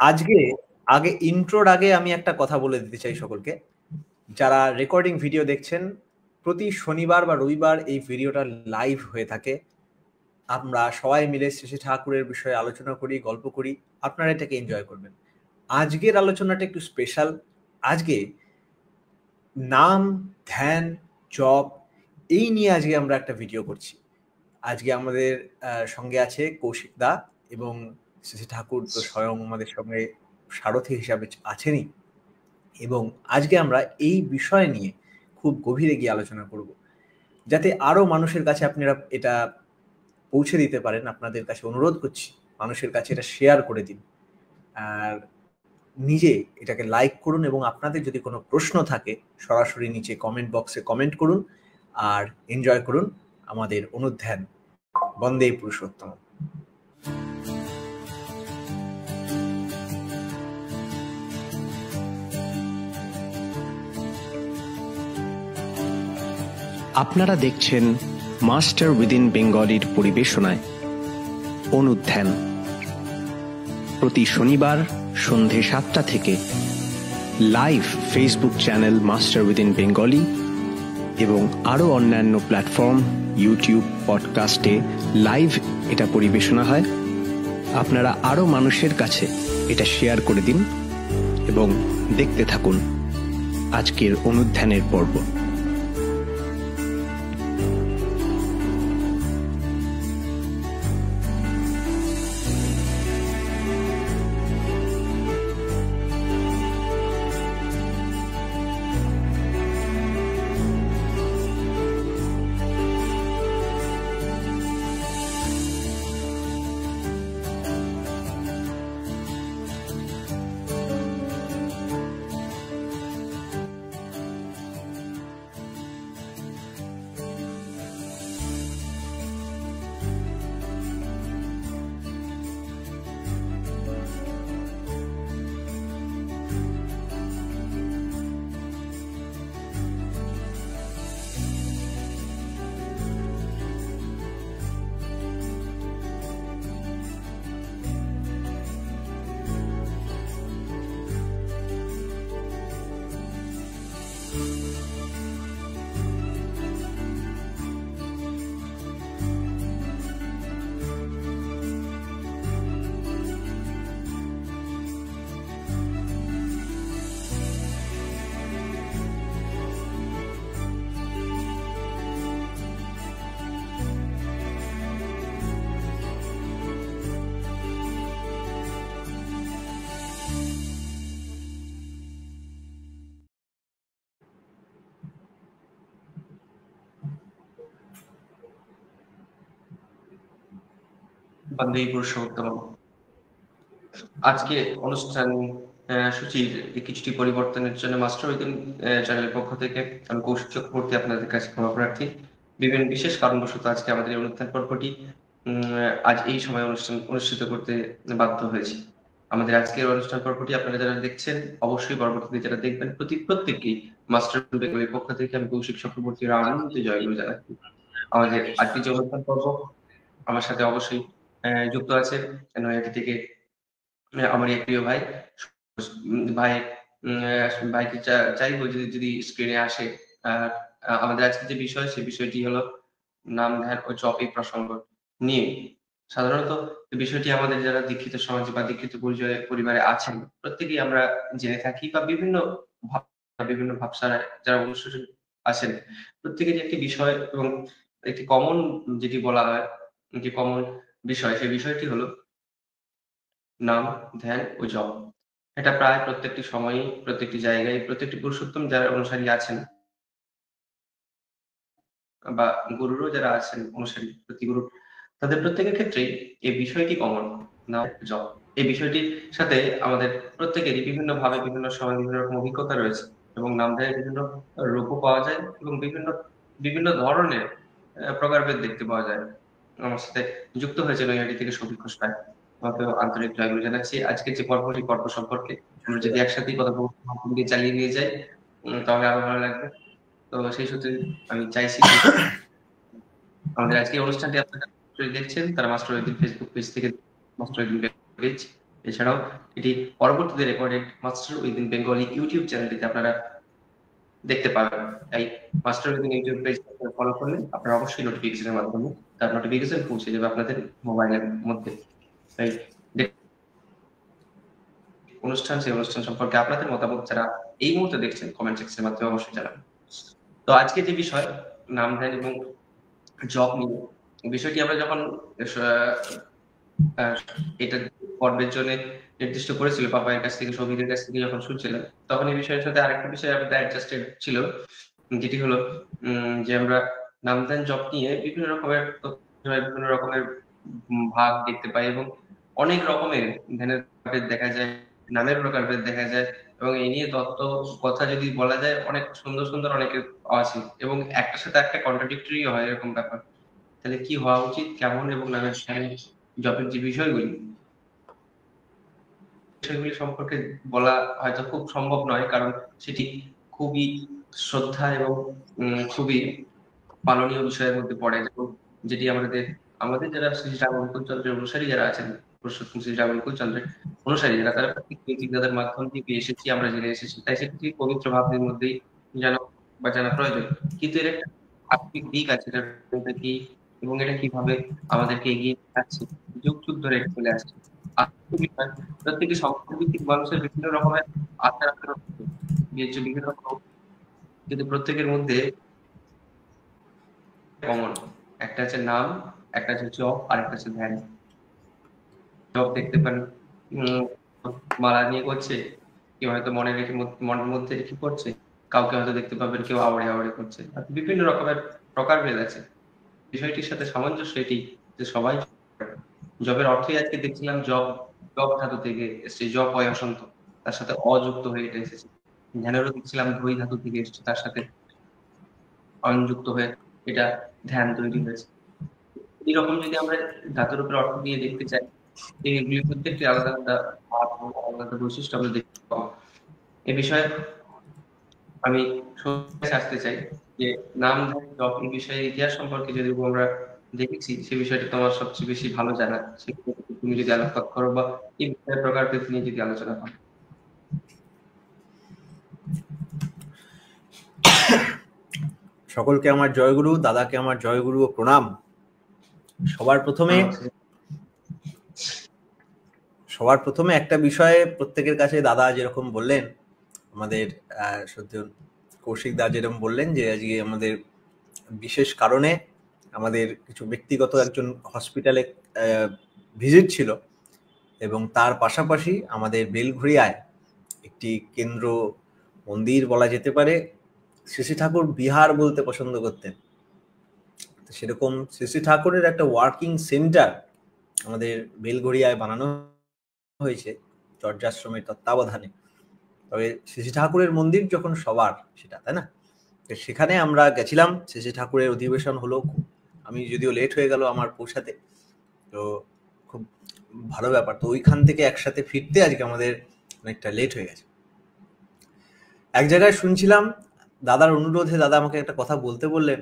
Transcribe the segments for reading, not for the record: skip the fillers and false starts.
আজকে ইন্ট্রোর আগে আমি একটা কথা বলে দিতে চাই সকলকে, যারা রেকর্ডিং ভিডিও দেখছেন, প্রতি শনিবার বা রবিবার এই ভিডিওটা লাইভ হয়ে থাকে। আমরা সবাই মিলে শ্রী ঠাকুরের বিষয়ে আলোচনা করি, গল্প করি, আপনারা এটাকে এনজয় করবেন। আজকের আলোচনাটা একটু স্পেশাল। আজকে নাম, ধ্যান, জপ এই নিয়ে আজকে আমরা একটা ভিডিও করছি। আজকে আমাদের সঙ্গে আছে কৌশিক দা, এবং শ্রী ঠাকুর তো স্বয়ং আমাদের সঙ্গে সারথি হিসাবে আছেনই। এবং আজকে আমরা এই বিষয় নিয়ে খুব গভীরে গিয়ে আলোচনা করব, যাতে আরো মানুষের কাছে আপনারা এটা পৌঁছে দিতে পারেন। আপনাদের কাছে অনুরোধ করছি, মানুষের কাছে এটা শেয়ার করে দিন, আর নিজে এটাকে লাইক করুন, এবং আপনাদের যদি কোনো প্রশ্ন থাকে সরাসরি নিচে কমেন্ট বক্সে কমেন্ট করুন, আর এনজয় করুন আমাদের অনুধ্যান। বন্দে পুরুষোত্তম। আপনারা দেখছেন মাস্টার উইদিন বেঙ্গলির পরিবেশনায় অনুধ্যান, প্রতি শনিবার সন্ধে 7টা থেকে live Facebook channel master within Bengali এবং আরও অন্যান্য প্ল্যাটফর্ম, ইউটিউব, পডকাস্টে লাইভ এটা পরিবেশনা হয়। আপনারা আরও মানুষের কাছে এটা শেয়ার করে দিন এবং দেখতে থাকুন আজকের অনুধ্যানের পর্ব। বন্দে পুরুষোত্তম। আজকে অনুষ্ঠান সূচির কিছুটি পরিবর্তনের জন্য মাস্টার উইদিন চ্যানেলের পক্ষ থেকে আমি কৌশিক চক্রবর্তী আপনাদের কাছে ক্ষমা প্রার্থী। বিভিন্ন বিশেষ কারণবশত আজকে আমাদের এই অনুষ্ঠান পর্বটি আজ এই সময় অনুষ্ঠিত করতে বাধ্য হয়েছি। আমাদের আজকের অনুষ্ঠান পর্বটি আপনারা যারা দেখছেন, অবশ্যই পরবর্তীতে যারা দেখবেন, প্রত্যেককেই মাস্টার বেঙ্গলির পক্ষ থেকে আমি কৌশিক চক্রবর্তীর আনন্দ জয়গুলো জানাচ্ছি। আমাদের আজকের যে অনুষ্ঠান পর্ব, আমার সাথে অবশ্যই যুক্ত আছে নয়াটি থেকে আমার এক প্রিয় ভাইকে চাইবো যদি স্ক্রিনে আসে। আর আমাদের আজকে যে বিষয়, সে বিষয়টি হলো নাম, ধ্যান ও জপ এই প্রসঙ্গ নিয়ে। সাধারণত বিষয়টি আমাদের যারা দীক্ষিত সমাজে বা দীক্ষিত পরিবারে আছেন, প্রত্যেকেই আমরা জেনে থাকি, বা বিভিন্ন ভাবসারায় যারা অনুশীলন আছেন, প্রত্যেকেরই একটি বিষয় এবং একটি কমন, যেটি বলা হয় একটি কমন বিষয়, সেই বিষয়টি হলো নাম, ধ্যান ও জপ। এটা প্রায় প্রত্যেকটি সময়ই, প্রত্যেকটি জায়গায়, প্রত্যেকটি পুরুষোত্তম যারা অনুসারী আছেন বা গুরুরও যারা আছেন অনুসারী, প্রতিগুরু, তাদের প্রত্যেকের ক্ষেত্রেই এই বিষয়টি কমন, নাম, জপ। এই বিষয়টির সাথে আমাদের প্রত্যেকেরই বিভিন্ন ভাবে, বিভিন্ন সময় বিভিন্ন রকম অভিজ্ঞতা রয়েছে, এবং নাম ধ্যানের বিভিন্ন রূপও পাওয়া যায়, এবং বিভিন্ন ধরনের প্রকারভেদ দেখতে পাওয়া যায়। আমার সাথে যুক্ত হয়েছে নৈহাটি থেকে সৌভিক ঘোষ ভাই, আমাকেও আন্তরিক জয়গুলো জানাচ্ছি। আজকে যে পর্ব সম্পর্কে আমরা যদি একসাথেই কথা চালিয়ে নিয়ে যাই, তাহলে আরো ভালো লাগবে। তো সেই সূত্রে আমি চাইছি আমাদের আজকে অনুষ্ঠানটি আপনারা দেখছেন, তারা মাস্টার উইদিন ফেসবুক পেজ থেকে, মাস্টার উইদিন পেজ, এছাড়াও এটি পরবর্তীতে recorded master within Bengali YouTube চ্যানেলটিতে আপনারা দেখতে পাবেন। তাই master within YouTube page follow করলে আপনারা অবশ্যই নোটিফিকেশনের মাধ্যমে তার নোটিফিকেশন পৌঁছে যাবে আপনাদের মোবাইলের মধ্যে। তাই সেই অনুষ্ঠান সম্পর্কে আপনাদের মতামত যারা এই মুহূর্তে দেখছেন কমেন্ট সেকশনের মাধ্যমে অবশ্যই জানাবেন। তো আজকে যে বিষয় নাম ধ্যান এবং জব নিয়ে বিষয়টি আমরা যখন এটা পর্বের জন্য নির্দিষ্ট করেছিল পাপায়ের কাছ থেকে, সৌভিকের কাছ থেকে যখন শুনছিলাম, তখন এই বিষয়ের সাথে আরেকটা বিষয় আমাদের অ্যাডজাস্টেড ছিল, যেটি হলো যে আমরা নাম ধ্যান জব নিয়ে বিভিন্ন রকমের বিভিন্ন রকমের ভাগ দেখতে পাই এবং অনেক রকমের ধ্যানের দেখা যায়, নামের প্রকারভেদ দেখা যায় এবং এই নিয়ে তত্ত্ব কথা যদি বলা যায় অনেক সুন্দর সুন্দর অনেকের আছে এবং একটার সাথে একটা কন্ট্রাডিক্টরি হয় এরকম ব্যাপার। তাহলে কি হওয়া উচিত, কেমন এবং নামের জবের যে বিষয়গুলি সম্পর্কে বলা হয়তো খুব সম্ভব নয়, কারণ সেটি খুবই শ্রদ্ধা এবং খুবই পালনীয় বিষয়ের মধ্যে পড়ে, যেটি আমাদের যারা শ্রী রামকুলচন্দ্রের অনুসারী যারা আছেন, পুরুষোত্তম শ্রী রামকুলচন্দ্রের অনুসারী যারা, তারা চিন্তাদের মাধ্যম থেকে এসেছি, আমরা জেনে এসেছি, তাই সেটি পবিত্র ভাবনের মধ্যেই জানা প্রয়োজন। কিন্তু এর একটা আত্মিক দিক আছে কি এবং এটা কিভাবে আমাদেরকে এগিয়ে যাচ্ছে, যুগ যুগ ধরে চলে আসছে। প্রত্যেকে সম্পর্কভিত্তিক মানুষের বিভিন্ন রকমের আচার আচরণ, বিভিন্ন রকম, কিন্তু প্রত্যেকের মধ্যে কমন একটা আছে নাম, একটা আছে জব, আর একটা আছে ধ্যান। জব দেখতে পারেন মালা নিয়ে করছে, কেউ হয়তো মনের মধ্যে রেখে করছে, কাউকে হয়তো দেখতে পাবেন কেউ আওড়ে আওড়ে করছে, বিভিন্ন রকমের প্রকারভেদ আছে। বিষয়টির সাথে সামঞ্জস্য এটি যে সবাই জবের অর্থই আজকে দেখছিলাম জব ধাতু থেকে এসছে, জব হয় অসন্ত, তার সাথে অযুক্ত হয়ে এটা এসেছে। ধ্যানেরও দেখছিলাম ধৈ ধাতু থেকে এসছে, তার সাথে অযুক্ত হয়ে এটা ধ্যান তৈরি হয়েছে। এইরকম যদি আমরা ধাতুর উপরে অর্থ দিয়ে দেখতে চাই, এগুলি প্রত্যেকটি আলাদা আলাদা আলাদা বৈশিষ্ট্য আমরা দেখতে পাবো। এ বিষয়ে আমি আসতে চাই যে নাম ধ্যান জব এই বিষয়ে ইতিহাস সম্পর্কে যদি আমরা দেখেছি, সে বিষয়টা তোমার সবচেয়ে বেশি ভালো জানা, তুমি যদি আলোকপাত করো বা এই বিষয়ের প্রকারভেদ নিয়ে যদি আলোচনা করো। সকলকে আমার জয়গুরু, দাদাকে আমার জয়গুরু ও প্রণাম। সবার প্রথমে একটা বিষয়ে প্রত্যেকের কাছে দাদা যেরকম বললেন, আমাদের সত্যি কৌশিক দা যেরকম বললেন যে আজকে আমাদের বিশেষ কারণে আমাদের কিছু ব্যক্তিগত একজন হসপিটালে ভিজিট ছিল এবং তার পাশাপাশি আমাদের বেলঘড়িয়ায় একটি কেন্দ্র মন্দির বলা যেতে পারে, শ্রী ঠাকুর বিহার বলতে পছন্দ করতেন, সেরকম শ্রী ঠাকুরের একটা ওয়ার্কিং সেন্টার আমাদের বেলঘড়িয়ায় বানানো হয়েছে চর্যাশ্রমের তত্ত্বাবধানে। তবে শ্রী ঠাকুরের মন্দির যখন সবার সেটা, তাই না? সেখানে আমরা গেছিলাম, শ্রী ঠাকুরের অধিবেশন হলো, আমি যদিও লেট হয়ে গেল আমার পৌঁছাতে, তো খুব ভালো ব্যাপার। তো ওইখান থেকে একসাথে ফিরতে আজকে আমাদের অনেকটা লেট হয়ে গেছে। এক জায়গায় শুনছিলাম দাদার অনুরোধে দাদা আমাকে একটা কথা বলতে বললেন,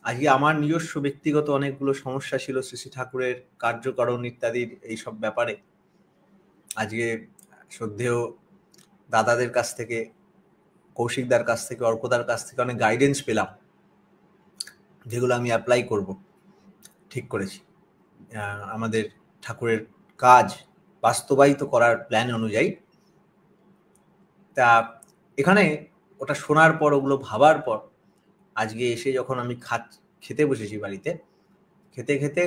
আজকে আমার নিজস্ব ব্যক্তিগত অনেকগুলো সমস্যা ছিল শ্রী ঠাকুরের কার্যকরণ ইত্যাদির এইসব ব্যাপারে। আজকে শ্রদ্ধেয় দাদাদের কাছ থেকে, কৌশিকদার কাছ থেকে, অর্কদার কাছ থেকে অনেক গাইডেন্স পেলাম, যেগুলো আমি অ্যাপ্লাই করব, ঠিক করেছি। আমাদের ঠাকুরের কাজ বাস্তবায়িত করার প্ল্যান অনুযায়ী। তা এখানে ওটা শোনার পর, ওগুলো ভাবার পর, আজকে এসে যখন আমি খেতে বসেছি বাড়িতে, খেতে খেতে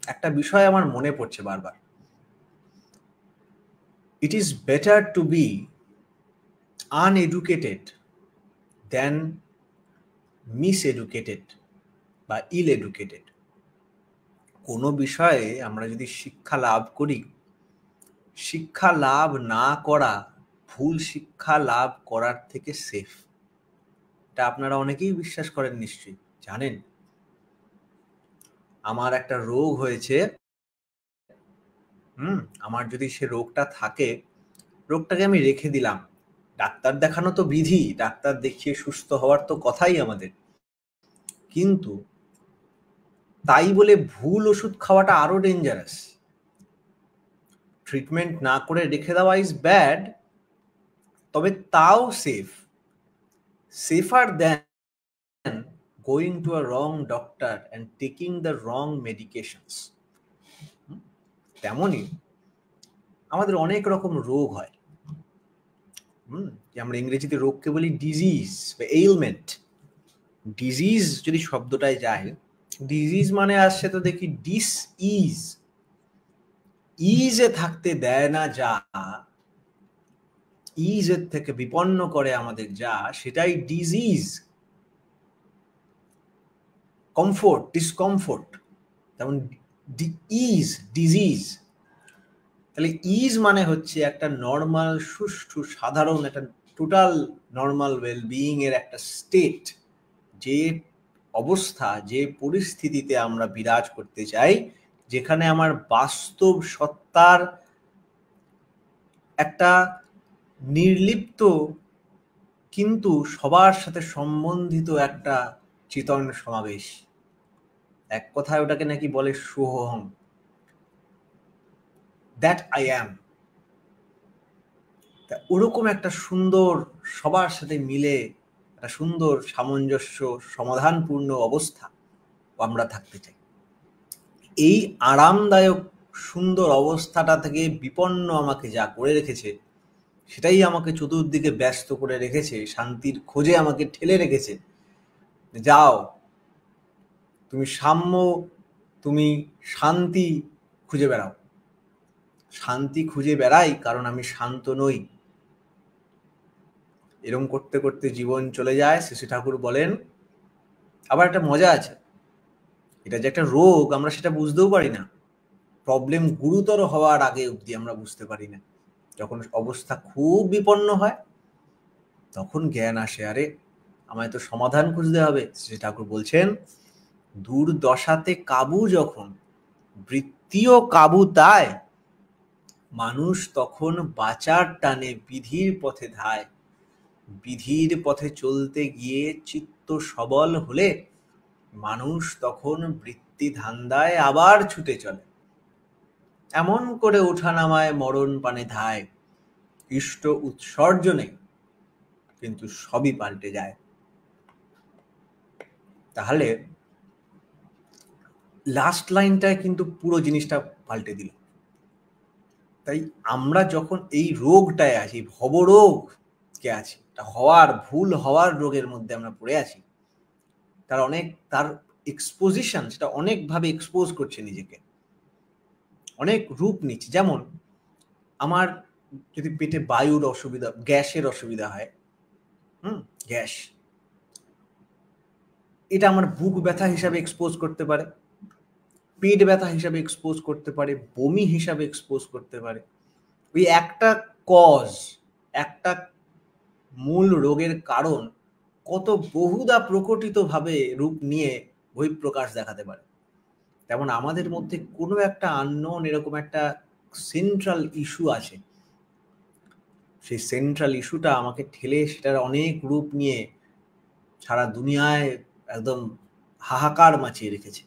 একটা বিষয় আমার মনে পড়ছে বারবার। It is better to be uneducated than miseducated বা ill-educated। কোনো বিষয়ে আমরা যদি শিক্ষা লাভ করি, শিক্ষা লাভ না করা ভুল শিক্ষা লাভ করার থেকে সেফ। এটা আপনারা অনেকেই বিশ্বাস করেন, নিশ্চয়ই জানেন। আমার একটা রোগ হয়েছে, আমার যদি সে রোগটা থাকে, রোগটাকে আমি রেখে দিলাম, ডাক্তার দেখানো তো বিধি, ডাক্তার দেখিয়ে সুস্থ হওয়ার তো কথাই আমাদের, কিন্তু তাই বলে ভুল ওষুধ খাওয়াটা আরো ডেঞ্জারাস। ট্রিটমেন্ট না করে রেখে দেওয়া ইজ ব্যাড, তবে তাও safer than going to a wrong doctor and taking the wrong medications. তেমনই আমাদের অনেক রকম রোগ হয়, আমরা ইংরেজিতে রোগকে বলি ডিজিজ বা এইলমেন্ট। ডিজিজ যদি শব্দটায় যায়, ডিজিজ মানে আসছে তো দেখি ডিস ইজ, ইজে থাকতে দেয় না যা, ইজের থেকে বিপন্ন করে আমাদের যা, সেটাই ডিজিজ। কমফোর্ট, ডিসকমফোর্ট, তেমন ইজ ডিজিজ। তাহলে ইজ মানে হচ্ছে একটা নর্মাল, সুষ্ঠু, সাধারণ, একটা টোটাল নর্মাল ওয়েলবিইং এর একটা স্টেট, যে অবস্থা, যে পরিস্থিতিতে আমরা বিরাজ করতে চাই, যেখানে আমার বাস্তব সত্তার একটা নির্লিপ্ত কিন্তু সবার সাথে সম্বন্ধিত একটা চিতন সমাবেশ। এক কথায় ওটাকে নাকি বলে সোহং, দ্যাট আই অ্যাম। ওরকম একটা সুন্দর, সবার সাথে মিলে একটা সুন্দর সামঞ্জস্য, সমাধানপূর্ণ অবস্থা আমরা থাকতে চাই। এই আরামদায়ক সুন্দর অবস্থাটা থেকে বিপন্ন আমাকে যা করে রেখেছে, সেটাই আমাকে চতুর্দিকে ব্যস্ত করে রেখেছে, শান্তির খোঁজে আমাকে ঠেলে রেখেছে। যাও, তুমি সাম্য, তুমি শান্তি খুঁজে বেড়াও। শান্তি খুঁজে বেড়াই কারণ আমি শান্ত নই। এরকম করতে করতে জীবন চলে যায়। শ্রী ঠাকুর বলেন, আবার একটা মজা আছে, এটা যে একটা রোগ আমরা সেটা বুঝতেও পারি না। প্রবলেম গুরুতর হওয়ার আগে অবধি আমরা বুঝতে পারি না। যখন অবস্থা খুব বিপন্ন হয় তখন জ্ঞান আসে, আরে আমায় তো সমাধান খুঁজতে হবে। শ্রী ঠাকুর বলছেন, দুর্দশাতে কাবু যখন, বৃত্তিও কাবু তাই, মানুষ তখন বাঁচার টানে বিধির পথে ধায়। বিধির পথে চলতে গিয়ে চিত্ত সবল হলে মানুষ তখন বৃত্তি ধান্দায় আবার ছুটে চলে। এমন করে ওঠানামায় মরণ পানে ধায়, ইষ্ট উৎসর্জনে কিন্তু সবই পাল্টে যায়। তাহলে লাস্ট লাইনটায় কিন্তু পুরো জিনিসটা পাল্টে দিল। তাই আমরা যখন এই রোগটায় আছি, ভবরোগকে আছি, ভুল হওয়ার রোগের মধ্যে আমরা পড়ে আছি, তার এক্সপোজিশন, সেটা অনেকভাবে এক্সপোজ করছে নিজেকে, অনেক রূপ নিচ্ছে। যেমন আমার যদি পেটে বায়ুর অসুবিধা, গ্যাসের অসুবিধা হয়, গ্যাস, এটা আমার বুক ব্যথা হিসাবে এক্সপোজ করতে পারে, পেট ব্যথা হিসাবে এক্সপোজ করতে পারে, বমি হিসাবে এক্সপোজ করতে পারে। ওই একটা কজ, একটা মূল রোগের কারণ কত বহুদা প্রকটিতভাবে রূপ নিয়ে বহিঃপ্রকাশ দেখাতে পারে। তেমন আমাদের মধ্যে কোনো একটা আননোন এরকম একটা সেন্ট্রাল ইস্যু আছে। সেই সেন্ট্রাল ইস্যুটা আমাকে ঠেলে সেটার অনেক রূপ নিয়ে সারা দুনিয়ায় একদম হাহাকার মাচিয়ে রেখেছে।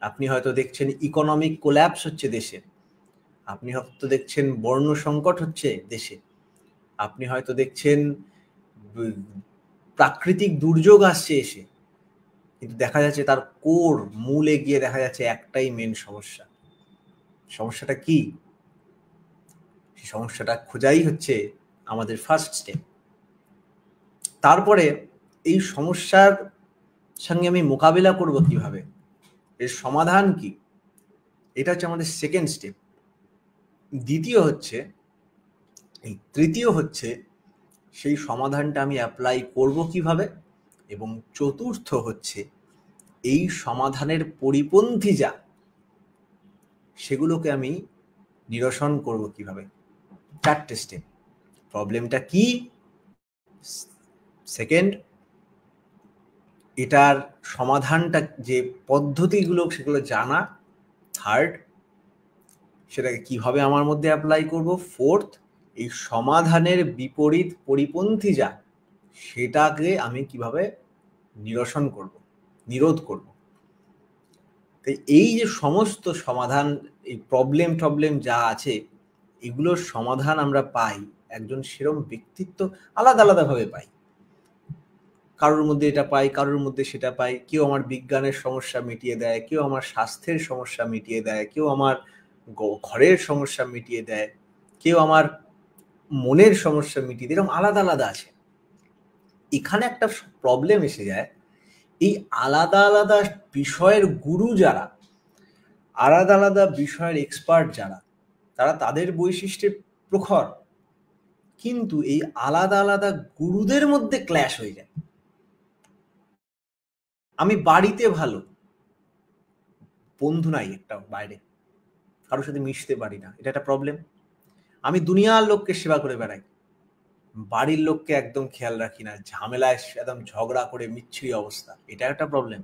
আপনি হয়তো দেখছেন ইকোনমিক কোল্যাপস হচ্ছে দেশে, আপনি হয়তো দেখছেন বর্ণ সংকট হচ্ছে দেশে, আপনি হয়তো দেখছেন প্রাকৃতিক দুর্যোগ আসছে এসে, কিন্তু দেখা যাচ্ছে তার কোর মূলে গিয়ে দেখা যাচ্ছে একটাই মেন সমস্যা। সমস্যাটা কি? সেই সমস্যাটা খোঁজাই হচ্ছে আমাদের ফার্স্ট স্টেপ। তারপরে এই সমস্যার সঙ্গে আমি মোকাবিলা করব কিভাবে, এর সমাধান কি, এটা হচ্ছে আমাদের সেকেন্ড স্টেপ। তৃতীয় হচ্ছে সেই সমাধানটা আমি অ্যাপ্লাই করব কিভাবে, এবং চতুর্থ হচ্ছে এই সমাধানের পরিপন্থী যা, সেগুলোকে আমি নিরসন করব কিভাবে। 4টে স্টেপ। প্রবলেমটা কি, সেকেন্ড, এটার সমাধানটা যে পদ্ধতিগুলো সেগুলো জানা, থার্ড, সেটাকে কিভাবে আমার মধ্যে অ্যাপ্লাই করব, ফোর্থ, এই সমাধানের বিপরীত পরিপন্থী যা, সেটাকে আমি কিভাবে নিরসন করব, নিরোধ করব। তাই এই যে সমস্ত সমাধান, এই প্রবলেম যা আছে, এগুলোর সমাধান আমরা পাই একজন সেরম ব্যক্তিত্ব আলাদা আলাদাভাবে পাই। কারোর মধ্যে এটা পাই, কারোর মধ্যে সেটা পাই। কেউ আমার বিজ্ঞানের সমস্যা মিটিয়ে দেয়, কেউ আমার স্বাস্থ্যের সমস্যা মিটিয়ে দেয়, কেউ আমার ঘরের সমস্যা মিটিয়ে দেয়, কেউ আমার মনের সমস্যা মিটিয়ে দেয়। এরকম আলাদা আলাদা আছে। এখানে একটা প্রবলেম এসে যায়, এই আলাদা আলাদা বিষয়ের গুরু যারা, আলাদা আলাদা বিষয়ের এক্সপার্ট যারা, তারা তাদের বৈশিষ্ট্যের প্রখর, কিন্তু এই আলাদা আলাদা গুরুদের মধ্যে ক্ল্যাশ হয়ে যায়। আমি বাড়িতে ভালো, বন্ধু নাই একটা বাইরে, কারোর সাথে মিশতে পারি না, এটা একটা প্রবলেম। আমি দুনিয়ার লোককে সেবা করে বেড়াই, বাড়ির লোককে একদম খেয়াল রাখি না, ঝামেলায় একদম ঝগড়া করে মিচ্ছিরি অবস্থা, এটা একটা প্রবলেম।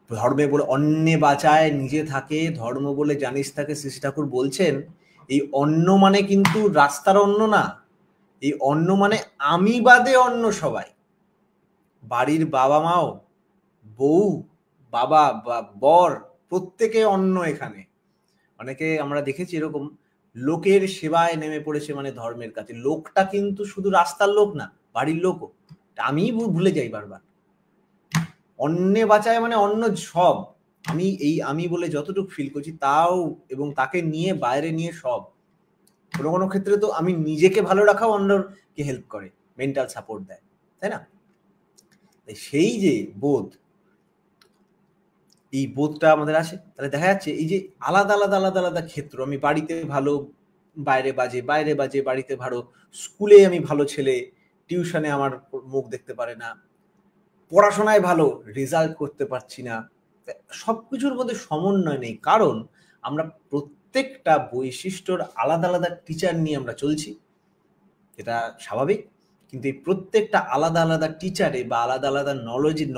ধর্মে বলে অন্নে বাঁচায় নিজে থাকে, ধর্ম বলে জানিস থাকে, শ্রী ঠাকুর বলছেন এই অন্ন মানে কিন্তু রাস্তার অন্ন না, এই অন্ন মানে আমি বাদে অন্য সবাই, বাড়ির বাবা মাও, বউ, বাবা, বর, প্রত্যেকে অন্য। এখানে অনেকে আমরা দেখেছি এরকম লোকের সেবায় নেমে পড়েছে, মানে ধর্মের কাছে। লোকটা কিন্তু শুধু রাস্তার লোক না, বাড়ির লোকও। আমি ভুলে যাই বারবার, অন্যে বাঁচায় মানে অন্য সব। আমি বলে যতটুকু ফিল করছি তাও, এবং তাকে নিয়ে বাইরে নিয়ে সব। কোনো কোনো ক্ষেত্রে তো আমি নিজেকে ভালো রাখাও অন্যকে হেল্প করে, মেন্টাল সাপোর্ট দেয়, তাই না? সেই যে বোধ, এই বোধটা আমাদের আছে। তাহলে দেখা যাচ্ছে এই যে আলাদা আলাদা আলাদা আলাদা ক্ষেত্র, আমি বাড়িতে ভালো, বাইরে বাজে, বাইরে বাজে, বাড়িতে ভালো, স্কুলে আমি ভালো ছেলে, টিউশনে আমার মুখ দেখতে পারে না, পড়াশোনায় ভালো, রেজাল্ট করতে পারছি না। সবকিছুর মধ্যে সমন্বয় নেই, কারণ আমরা প্রত্যেকটা বৈশিষ্ট্যর আলাদা আলাদা টিচার নিয়ে আমরা চলছি, এটা স্বাভাবিক। কিন্তু এই প্রত্যেকটা আলাদা আলাদা টিচারে বা আলাদা আলাদা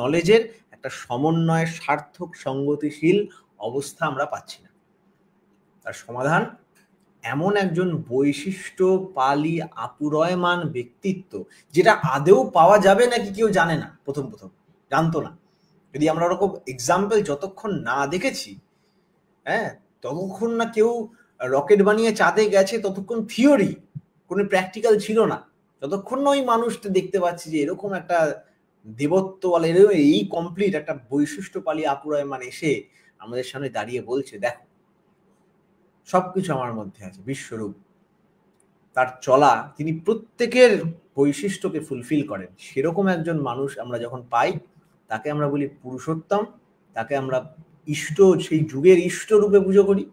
নলেজের একটা সমন্বয়, সার্থক, সঙ্গতিশীল অবস্থা আমরা পাচ্ছি না। তার সমাধান এমন একজন বৈশিষ্ট্য পালি আপুরয়মান ব্যক্তিত্ব, যেটা আদেও পাওয়া যাবে নাকি কেউ জানে না, প্রথম জানতো না। যদি আমরা ওরকম এক্সাম্পল যতক্ষণ না দেখেছি, হ্যাঁ, ততক্ষণ না কেউ রকেট বানিয়ে চাঁদে গেছে, ততক্ষণ থিওরি, কোনো প্র্যাকটিক্যাল ছিল না। যতক্ষণ না ওই মানুষটা দেখতে পাচ্ছি যে এরকম একটা দেবত্ব বলে, এই কমপ্লিট একটা বৈশিষ্ট্য পালি আপুরয়মান এসে আমাদের সামনে দাঁড়িয়ে বলছে, দেখো সবকিছু আমার মধ্যে আছে, বিশ্বরূপ। তার চলা, তিনি প্রত্যেকের বৈশিষ্ট্যকে ফুলফিল করেন। সেরকম একজন মানুষ আমরা যখন পাই, তাকে আমরা বলি পুরুষোত্তম, তাকে আমরা ইষ্ট, সেই যুগের ইষ্ট রূপে পুজো করি,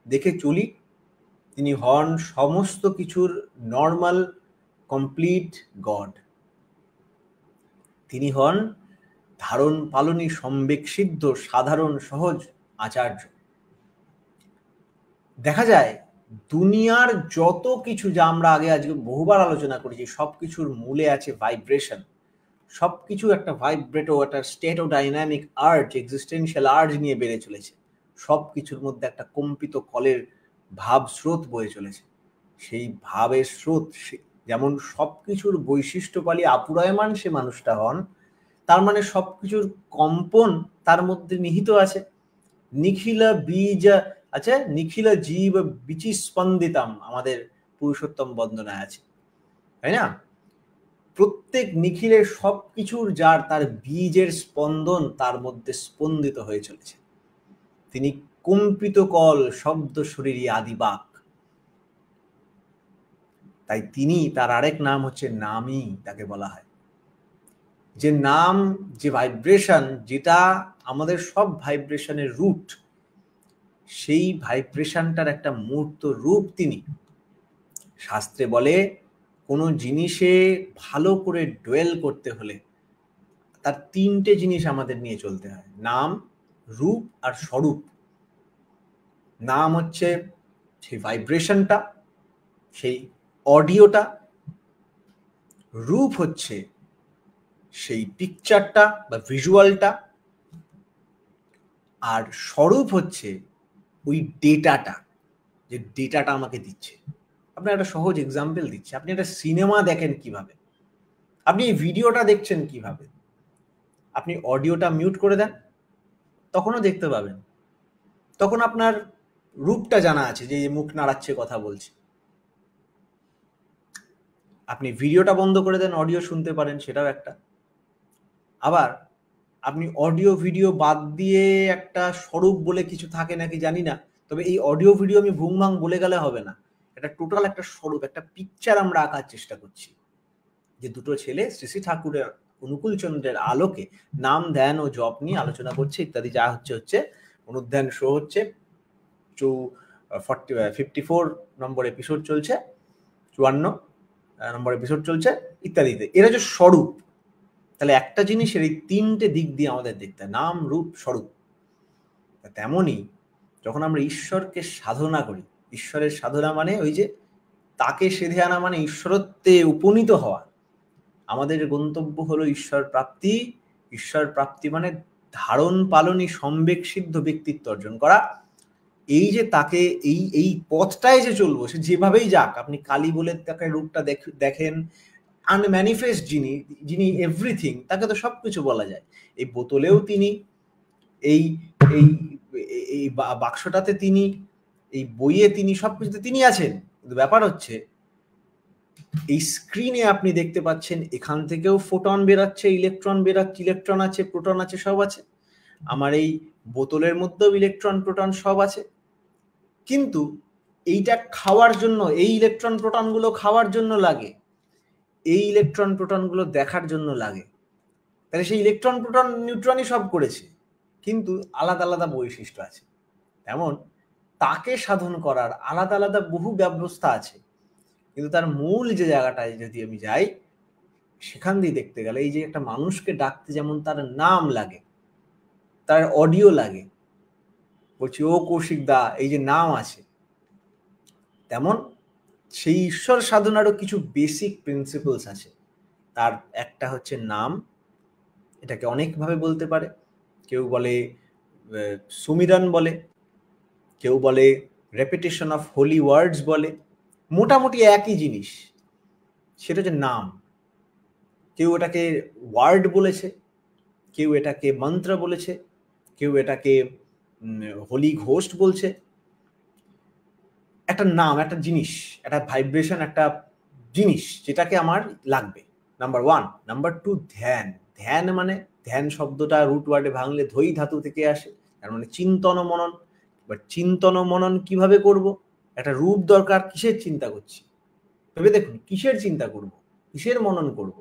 দেখে চলি। তিনি হন সমস্ত কিছুর নর্মাল কমপ্লিট গড। তিনি হন ধারণ পালনী সম্বেক সিদ্ধ সাধারণ সহজ আচার্য। দেখা যায় দুনিয়ার যত কিছু, যা আমরা আজকে বহুবার আলোচনা করেছি, সবকিছুর মূলে আছে ভাইব্রেশন। সবকিছু একটা ভাইব্রেটো, একটা স্টেটো ডাইনামিক আর্জ, এক্সিস্টেন্সিয়াল আর্জ নিয়ে বেড়ে চলেছে। সবকিছুর মধ্যে একটা কম্পিত কলের ভাব স্রোত বয়ে চলেছে। সেই ভাবের স্রোত, যেমন সবকিছুর বৈশিষ্ট্য পালি আপুরয়মান সে মানুষটা হন, তার মানে সবকিছুর কম্পন তার মধ্যে নিহিত আছে। নিখিল বীজ আছে, নিখিল জীব বিচি স্পন্দিতাম, আমাদের পুরুষোত্তম বন্দনায় আছে, তাই না? প্রত্যেক নিখিলের সবকিছুর যার, তার বীজের স্পন্দন তার মধ্যে স্পন্দিত হয়ে চলেছে। তিনি কম্পিত কল শব্দ শরীরী আদিবাক। তাই তিনি, তার আরেক নাম হচ্ছে নামই, তাকে বলা হয়। যে নাম, যে ভাইব্রেশন, যেটা আমাদের সব ভাইব্রেশনের রুট, সেই ভাইব্রেশনটার একটা মূর্ত রূপ তিনি। শাস্ত্রে বলে কোনো জিনিসে ভালো করে ডোয়েল করতে হলে তার তিনটে জিনিস আমাদের নিয়ে চলতে হয়, নাম, রূপ আর স্বরূপ। নাম হচ্ছে সেই ভাইব্রেশনটা, সেই অডিওটা, রূপ হচ্ছে সেই পিকচারটা বা ভিজুয়ালটা, আর স্বরূপ হচ্ছে ওই ডেটাটা, যে ডেটাটা আমাকে দিচ্ছে। আপনার একটা সহজ এক্সাম্পল দিচ্ছি। আপনি একটা সিনেমা দেখেন কিভাবে, আপনি এই ভিডিওটা দেখছেন কিভাবে, আপনি অডিওটা মিউট করে দেন, তখনও দেখতে পাবেন। তখন আপনার রূপটা জানা আছে, যে মুখ নাড়াচ্ছে, কথা বলছে। আপনি ভিডিওটা বন্ধ করে দেন, অডিও শুনতে পারেন, সেটাও একটা। আবার আপনি অডিও ভিডিও বাদ দিয়ে একটা স্বরূপ বলে কিছু থাকে নাকি জানি না, তবে এই অডিও ভিডিও আমি ভুংভাং বলে গেলে হবে না, এটা টোটাল একটা স্বরূপ, একটা পিকচার আমরা আঁকার চেষ্টা করছি, যে দুটো ছেলে শ্রী শ্রী ঠাকুরের অনুকূল চন্দ্রের আলোকে নাম ধ্যান ও জপ নিয়ে আলোচনা করছে ইত্যাদি। যা হচ্ছে অনুধ্যান শো হচ্ছে 54 নম্বর এপিসোড চলছে, 54 নম্বর এপিসোড চলছে ইত্যাদিতে। এরা যে স্বরূপ, তাহলে একটা জিনিসের এই তিনটে দিক দিয়ে আমাদের দেখতে হয়, নাম রূপ স্বরূপ। তেমনই যখন আমরা ঈশ্বরকে সাধনা করি, ঈশ্বরের সাধনা মানে ওই যে তাকে সেধে আনা, মানে ঈশ্বরত্বে উপনীত হওয়া। আমাদের গন্তব্য হলো ঈশ্বর প্রাপ্তি। ঈশ্বর প্রাপ্তি মানে ধারণ পালনই সম্বেক সিদ্ধ ব্যক্তিত্ব অর্জন করা। এই যে তাকে এই পথটায় যে চলবো, সে যেভাবেই যাক, আপনি কালী বলে তাকে রূপটা দেখেন, আনম্যানিফেস্ট যিনি এভরিথিং, তাকে তো সবকিছু বলা যায়। এই বোতলেও তিনি, এই এই এই বাক্সটাতে তিনি, এই বইয়ে তিনি, সবকিছুতে তিনি আছেন। কিন্তু ব্যাপার হচ্ছে এই স্ক্রিনে আপনি দেখতে পাচ্ছেন, এখান থেকেও ফোটন বেরাচ্ছে, ইলেকট্রন বেরাচ্ছে, ইলেকট্রন আছে, প্রোটন আছে, সব আছে। আমার এই বোতলের মধ্যেও ইলেকট্রন প্রোটন সব আছে। কিন্তু এইটা খাওয়ার জন্য, এই ইলেকট্রন প্রোটনগুলো খাওয়ার জন্য লাগে, এই ইলেকট্রন প্রোটনগুলো দেখার জন্য লাগে। তাহলে সেই ইলেকট্রন প্রোটন নিউট্রনই সব করেছে, কিন্তু আলাদা আলাদা বৈশিষ্ট্য আছে। তেমন তাকে সাধন করার আলাদা আলাদা বহু ব্যবস্থা আছে, কিন্তু তার মূল যে জায়গাটায় যদি আমি যাই, সেখান দিয়ে দেখতে গেলে এই যে একটা মানুষকে ডাকতে যেমন তার নাম লাগে, তার অডিও লাগে, বলছি ও কৌশিক দা, এই যে নাম আছে, তেমন সেই ঈশ্বর সাধনারও কিছু বেসিক প্রিন্সিপালস আছে। তার একটা হচ্ছে নাম, এটাকে অনেকভাবে বলতে পারে। কেউ বলে সুমিরন বলে, কেউ বলে রেপিটেশন অফ হোলি ওয়ার্ডস বলে, মোটামুটি একই জিনিস, সেটা হচ্ছে নাম। কেউ এটাকে ওয়ার্ড বলেছে, কেউ এটাকে মন্ত্র বলেছে, কেউ এটাকে হোলি ঘোস্ট বলছে। একটা নাম, একটা জিনিস, একটা ভাইব্রেশন, একটা জিনিস যেটাকে আমার লাগবে, নাম্বার ওয়ান। নাম্বার টু, ধ্যান। ধ্যান মানে, ধ্যান শব্দটা রুট ওয়ার্ডে ভাঙলে ধৈ ধাতু থেকে আসে, তার মানে চিন্তন ও মনন। বাট চিন্তন ও মনন কিভাবে করব? একটা রূপ দরকার। কিসের চিন্তা করছি ভেবে দেখুন, কিসের চিন্তা করব, কিসের মনন করব?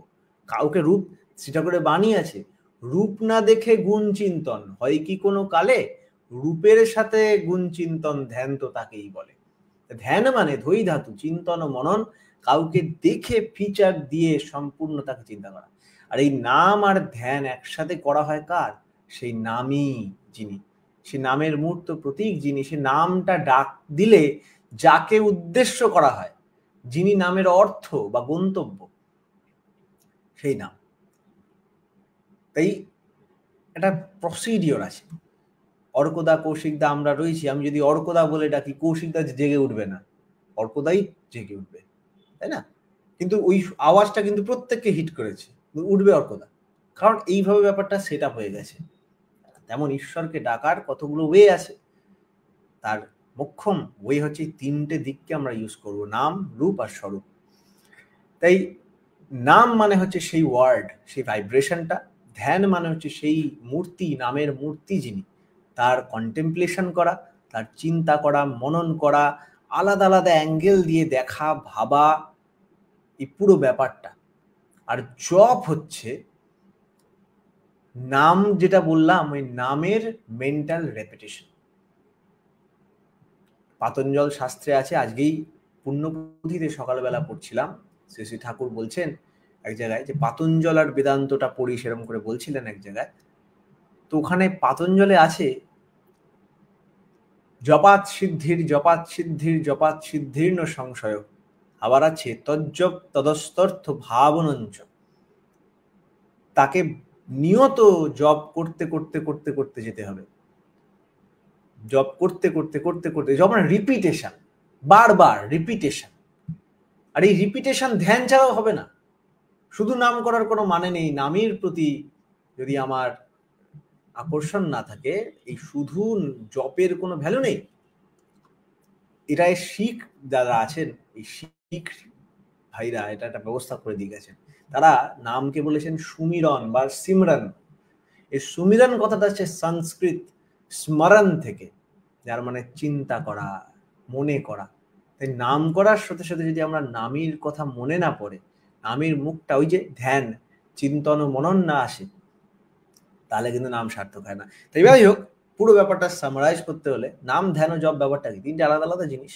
কাউকে রূপ সেটা করে বানিয়েছে, রূপ না দেখে গুণ চিন্তন হয় কি কোনো কালে, রূপের সাথে গুণ চিন্তন ধ্যান তো তাকেই বলে। ধ্যান মানে ধৈ ধাতু, চিন্তন ও মনন, কাউকে দেখে ফিচার দিয়ে সম্পূর্ণ তাকে চিন্তা করা। আর এই নাম আর ধ্যান একসাথে করা হয় কার? সেই নামই যিনি, সে নামের মূর্ত প্রতীক যিনি, সে নামটা ডাক দিলে যাকে উদ্দেশ্য করা হয়, যিনি নামের অর্থ বা গন্তব্য, সেই নাম। তাই একটা প্রসিডিওর আছে। অর্কদা, কৌশিকদা আমরা রয়েছি, আমি যদি অর্কদা বলে ডাকি, কৌশিকদা জেগে উঠবে না, অর্কদাই জেগে উঠবে, তাই না? কিন্তু ওই আওয়াজটা কিন্তু প্রত্যেককে হিট করেছে, উঠবে অর্কদা, কারণ এইভাবে ব্যাপারটা সেট আপ হয়ে গেছে। তেমন ঈশ্বরকে ডাকার কতগুলো ওয়ে আছে, তার মোক্ষম ওয়ে হচ্ছে তিনটে দিককে আমরা ইউজ করব, নাম, রূপ আর স্বরূপ। তাই নাম মানে হচ্ছে সেই ওয়ার্ড, সেই ভাইব্রেশনটা। ধ্যান মানে হচ্ছে সেই মূর্তি, নামের মূর্তি যিনি, তার কন্টেম্পলেশন করা, তার চিন্তা করা, মনন করা, আলাদা আলাদা অ্যাঙ্গেল দিয়ে দেখা, ভাবা, এই পুরো ব্যাপারটা। আর জপ হচ্ছে নাম, যেটা বললাম, ওই নামের মেন্টাল রেপিটেশন। পাতঞ্জল শাস্ত্রে আছে, আজকেই পুণ্যপুঁথিতে সকালবেলা পড়ছিলাম, শ্রী শ্রী ঠাকুর বলছেন এক জায়গায় যে পাতঞ্জল আর বেদান্তটা পড়ি, সেরকম করে বলছিলেন এক জায়গায়। তো ওখানে পাতঞ্জলে আছে জপাত সিদ্ধির জপাত সিদ্ধির জপাত সিদ্ধির্ন সংশয়, আবার আছে তজ্জপ তদস্তর্থ ভাবনঞ্চ। তাকে নিয়ত জপ করতে করতে করতে করতে যেতে হবে, জব করতে করতে করতে করতে, জব মানে রিপিটেশন, বারবার রিপিটেশন। আর এই রিপিটেশন ধ্যান ছাড়াও হবে না। শুধু নাম করার কোনো মানে নেই, নামের প্রতি যদি আমার আকর্ষণ না থাকে, এই শুধু জপের কোনো ভ্যালু নেই। এটাই শিখ যারা আছেন, এই শিখ ভাইরা এটা একটা ব্যবস্থা করে দিয়ে গেছেন। তারা নামকে বলেছেন সুমিরন বা সিমরন। এই সুমিরন কথাটা হচ্ছে সংস্কৃত স্মরণ থেকে, যার মানে চিন্তা করা, মনে করা। তাই নাম করার সাথে সাথে যদি আমরা নামের কথা মনে না পড়ে, নামের মুখটা ওই যে ধ্যান চিন্তন ও মনন না আসে, তাহলে কিন্তু নাম সার্থক হয় না। তাই যাই হোক, পুরো ব্যাপারটা সামারাইজ করতে হলে নাম ধ্যান ও জপ ব্যাপারটা কি, তিনটে আলাদা আলাদা জিনিস।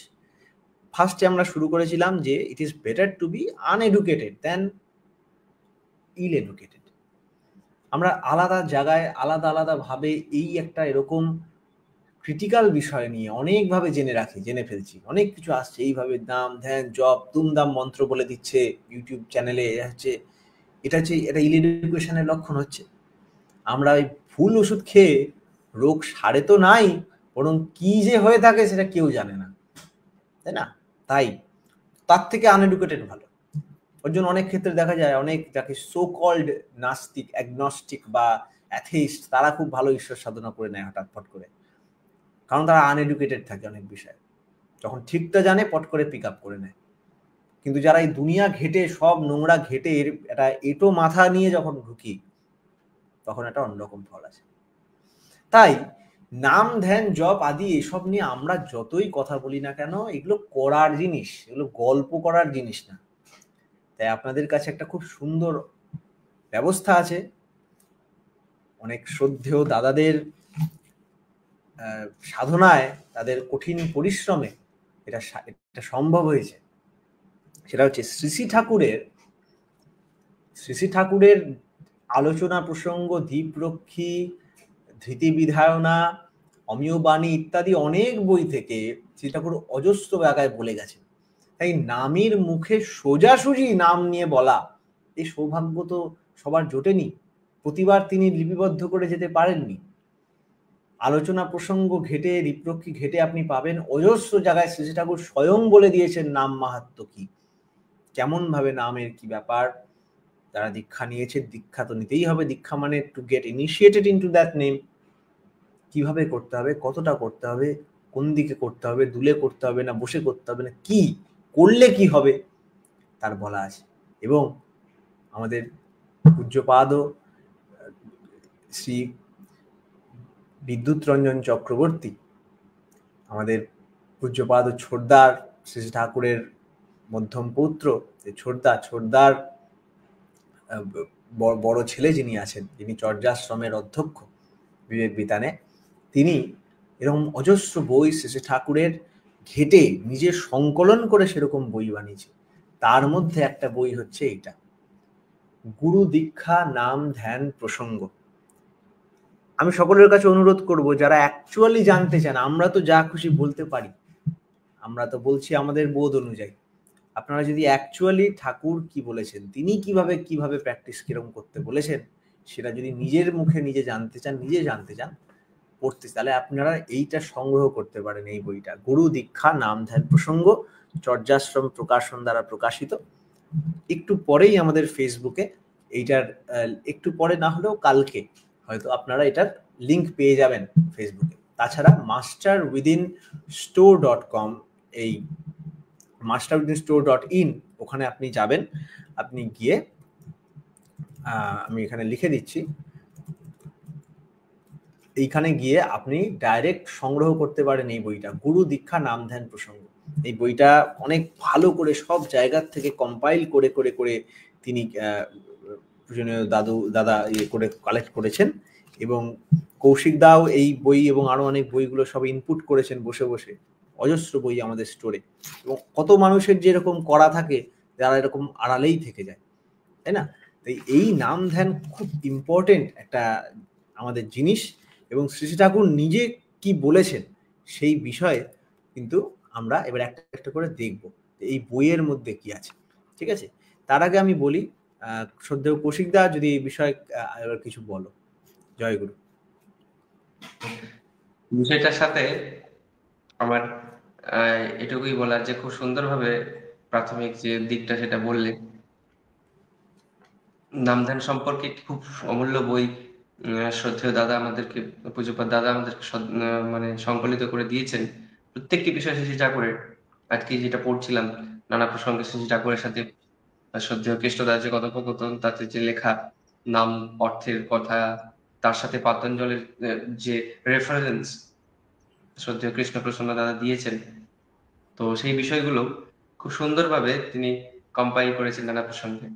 ফার্স্টে আমরা শুরু করেছিলাম যে it is better to be uneducated than ill educated. আমরা আলাদা জায়গায় আলাদা আলাদা ভাবে এই একটা এরকম ক্রিটিক্যাল বিষয় নিয়ে অনেকভাবে জেনে ফেলছি, অনেক কিছু আসছে এইভাবে নাম ধ্যান জপ দুমদাম মন্ত্র বলে দিচ্ছে ইউটিউব চ্যানেলে। এটা হচ্ছে এটা ইল এডুকেশনের লক্ষণ হচ্ছে। আমরা ওই ভুল ওষুধ খেয়ে রোগ সারে তো নাই, বরং কি যে হয়ে থাকে সেটা কেউ জানে না, তাই না? তাই তার থেকে আনএডুকেটেড ভালো। ওর জন্য অনেক ক্ষেত্রে দেখা যায় অনেক যাকে সো কল্ড নাস্তিক, অ্যাগনস্টিক বা অ্যাথেইস্ট, তারা খুব ভালো ঈশ্বর সাধনা করে নেয় হঠাৎ পট করে, কারণ তারা আনএডুকেটেড থাকে অনেক বিষয়ে। যখন ঠিকটা জানে পট করে পিক আপ করে নেয়। কিন্তু যারা এই দুনিয়া ঘেটে সব নোংরা ঘেটে এটা এটো মাথা নিয়ে যখন ঢুকি, তখন একটা অন্যরকম ফল আছে। তাই নাম ধ্যান জপ আদি এসব নিয়ে আমরা যতই কথা বলি না কেন, এগুলো করার জিনিস, এগুলো গল্প করার জিনিস না। তাই আপনাদের কাছে একটা খুব সুন্দর ব্যবস্থা আছে, অনেক শ্রদ্ধেয় দাদাদের সাধনায়, তাদের কঠিন পরিশ্রমে এটা সম্ভব হয়েছে। সেটা হচ্ছে শ্রী শ্রী ঠাকুরের আলোচনা প্রসঙ্গ, দীপরক্ষী, ধৃতি বিধায়না, অমিয়বাণী ইত্যাদি অনেক বই থেকে শ্রী ঠাকুর অজস্র জায়গায় বলে গেছেন। তাই নামের মুখে সোজাসুজি নাম নিয়ে বলা, এই সৌভাগ্য তো সবার জোটেনি, প্রতিবার তিনি লিপিবদ্ধ করে যেতে পারেননি। আলোচনা প্রসঙ্গ ঘেটে, দীপরক্ষী ঘেটে আপনি পাবেন অজস্র জায়গায় শ্রী ঠাকুর স্বয়ং বলে দিয়েছেন নাম মাহাত্ম্য কি, কেমন ভাবে নামের কি ব্যাপার। যারা দীক্ষা নিয়েছে, দীক্ষা তো নিতেই হবে, দীক্ষা মানে to get initiated into that name. কিভাবে করতে হবে, কতটা করতে হবে, কোন দিকে করতে হবে, দুলে করতে হবে না বসে করতে হবে না, কি করলে কি হবে, তার বলা আছে। এবং আমাদের পূজ্যপাদ শ্রী বিদ্যুৎ রঞ্জন চক্রবর্তী, আমাদের পূজ্যপাদ ছোটদার, শ্রী ঠাকুরের মধ্যম পুত্র, ছোটদার বড় ছেলে যিনি আছেন, যিনি চর্যাশ্রমের অধ্যক্ষ বিবেক বিতানে, তিনি এরকম অজস্র বই শ্রী ঠাকুরের ঘেটে নিজে সংকলন করে সেরকম বই বানিয়েছে। তার মধ্যে একটা বই হচ্ছে এইটা, গুরু দীক্ষা নাম ধ্যান প্রসঙ্গ। আমি সকলের কাছে অনুরোধ করব, যারা অ্যাকচুয়ালি জানতে চান, আমরা তো যা খুশি বলতে পারি, আমরা তো বলছি আমাদের বোধ অনুযায়ী। আপনারা যদি অ্যাকচুয়ালি ঠাকুর কি বলেছেন, তিনি কিভাবে প্র্যাকটিস কিরকম করতে বলেছেন, সেটা যদি নিজের মুখে নিজে জানতে চান পড়তে, তাহলে আপনারা এইটা সংগ্রহ করতে পারেন, এই বইটা গুরু দীক্ষা নাম ধ্যান প্রসঙ্গ, চর্যাশ্রম প্রকাশন দ্বারা প্রকাশিত। একটু পরেই আমাদের ফেসবুকে এইটার, একটু পরে না হলেও কালকে হয়তো আপনারা এটার লিঙ্ক পেয়ে যাবেন ফেসবুকে। তাছাড়া masterwithinstore.com, এই masterwithinstore.in, ওখানে আপনি যাবেন। আপনি গিয়ে আমি এখানে লিখে দিচ্ছি, এইখানে গিয়ে আপনি ডাইরেক্ট সংগ্রহ করতে পারেন এই বইটা, গুরু দীক্ষা নাম ধ্যান প্রসঙ্গ। এই বইটা অনেক ভালো করে সব জায়গার থেকে কম্পাইল করে তিনি পূজনীয় দাদা করে কালেক্ট করেছেন, এবং কৌশিক দাও এই বই এবং আরো অনেক বইগুলো সব ইনপুট করেছেন বসে বসে, অজস্র বই আমাদের স্টোরে। এবং কত মানুষের যেরকম করা থাকে, যারা এরকম আড়ালেই থেকে যায়, তাই না? তাই এই নাম ধ্যান খুব ইম্পর্টেন্ট একটা আমাদের জিনিস, এবং শ্রী ঠাকুর নিজে কি বলেছেন সেই বিষয়ে কিন্তু আমরা এবার একটা করে দেখব এই বইয়ের মধ্যে কি আছে। ঠিক আছে, তার আগে আমি বলি, শ্রদ্ধেয় কৌশিক দা যদি এই বিষয়ে এবার কিছু বলো। জয় গুরু। বিষয়টার সাথে আমার এটুকুই বলার যে খুব সুন্দরভাবে প্রাথমিক যে দিকটা সেটা বললে, নামধান সম্পর্কে খুব অমূল্য বই শ্রদ্ধেয় দাদা আমাদেরকে, পূজ্যপাদ দাদা আমাদেরকে মানে সংকলিত করে দিয়েছেন। প্রত্যেকটি বিষয় শশী ঠাকুরের, আজকে যেটা পড়ছিলাম নানা প্রসঙ্গে শশী ঠাকুরের সাথে শ্রদ্ধেয় কৃষ্ণদাস যে কথোপকথন, তাতে যে লেখা নাম অর্থের কথা, তার সাথে পাতঞ্জলের যে রেফারেন্স শ্রদ্ধেয় কৃষ্ণপ্রসন্ন দাদা দিয়েছেন, তো সেই বিষয়গুলো খুব সুন্দরভাবে তিনি কম্পাইল করেছেন নানা প্রসঙ্গে,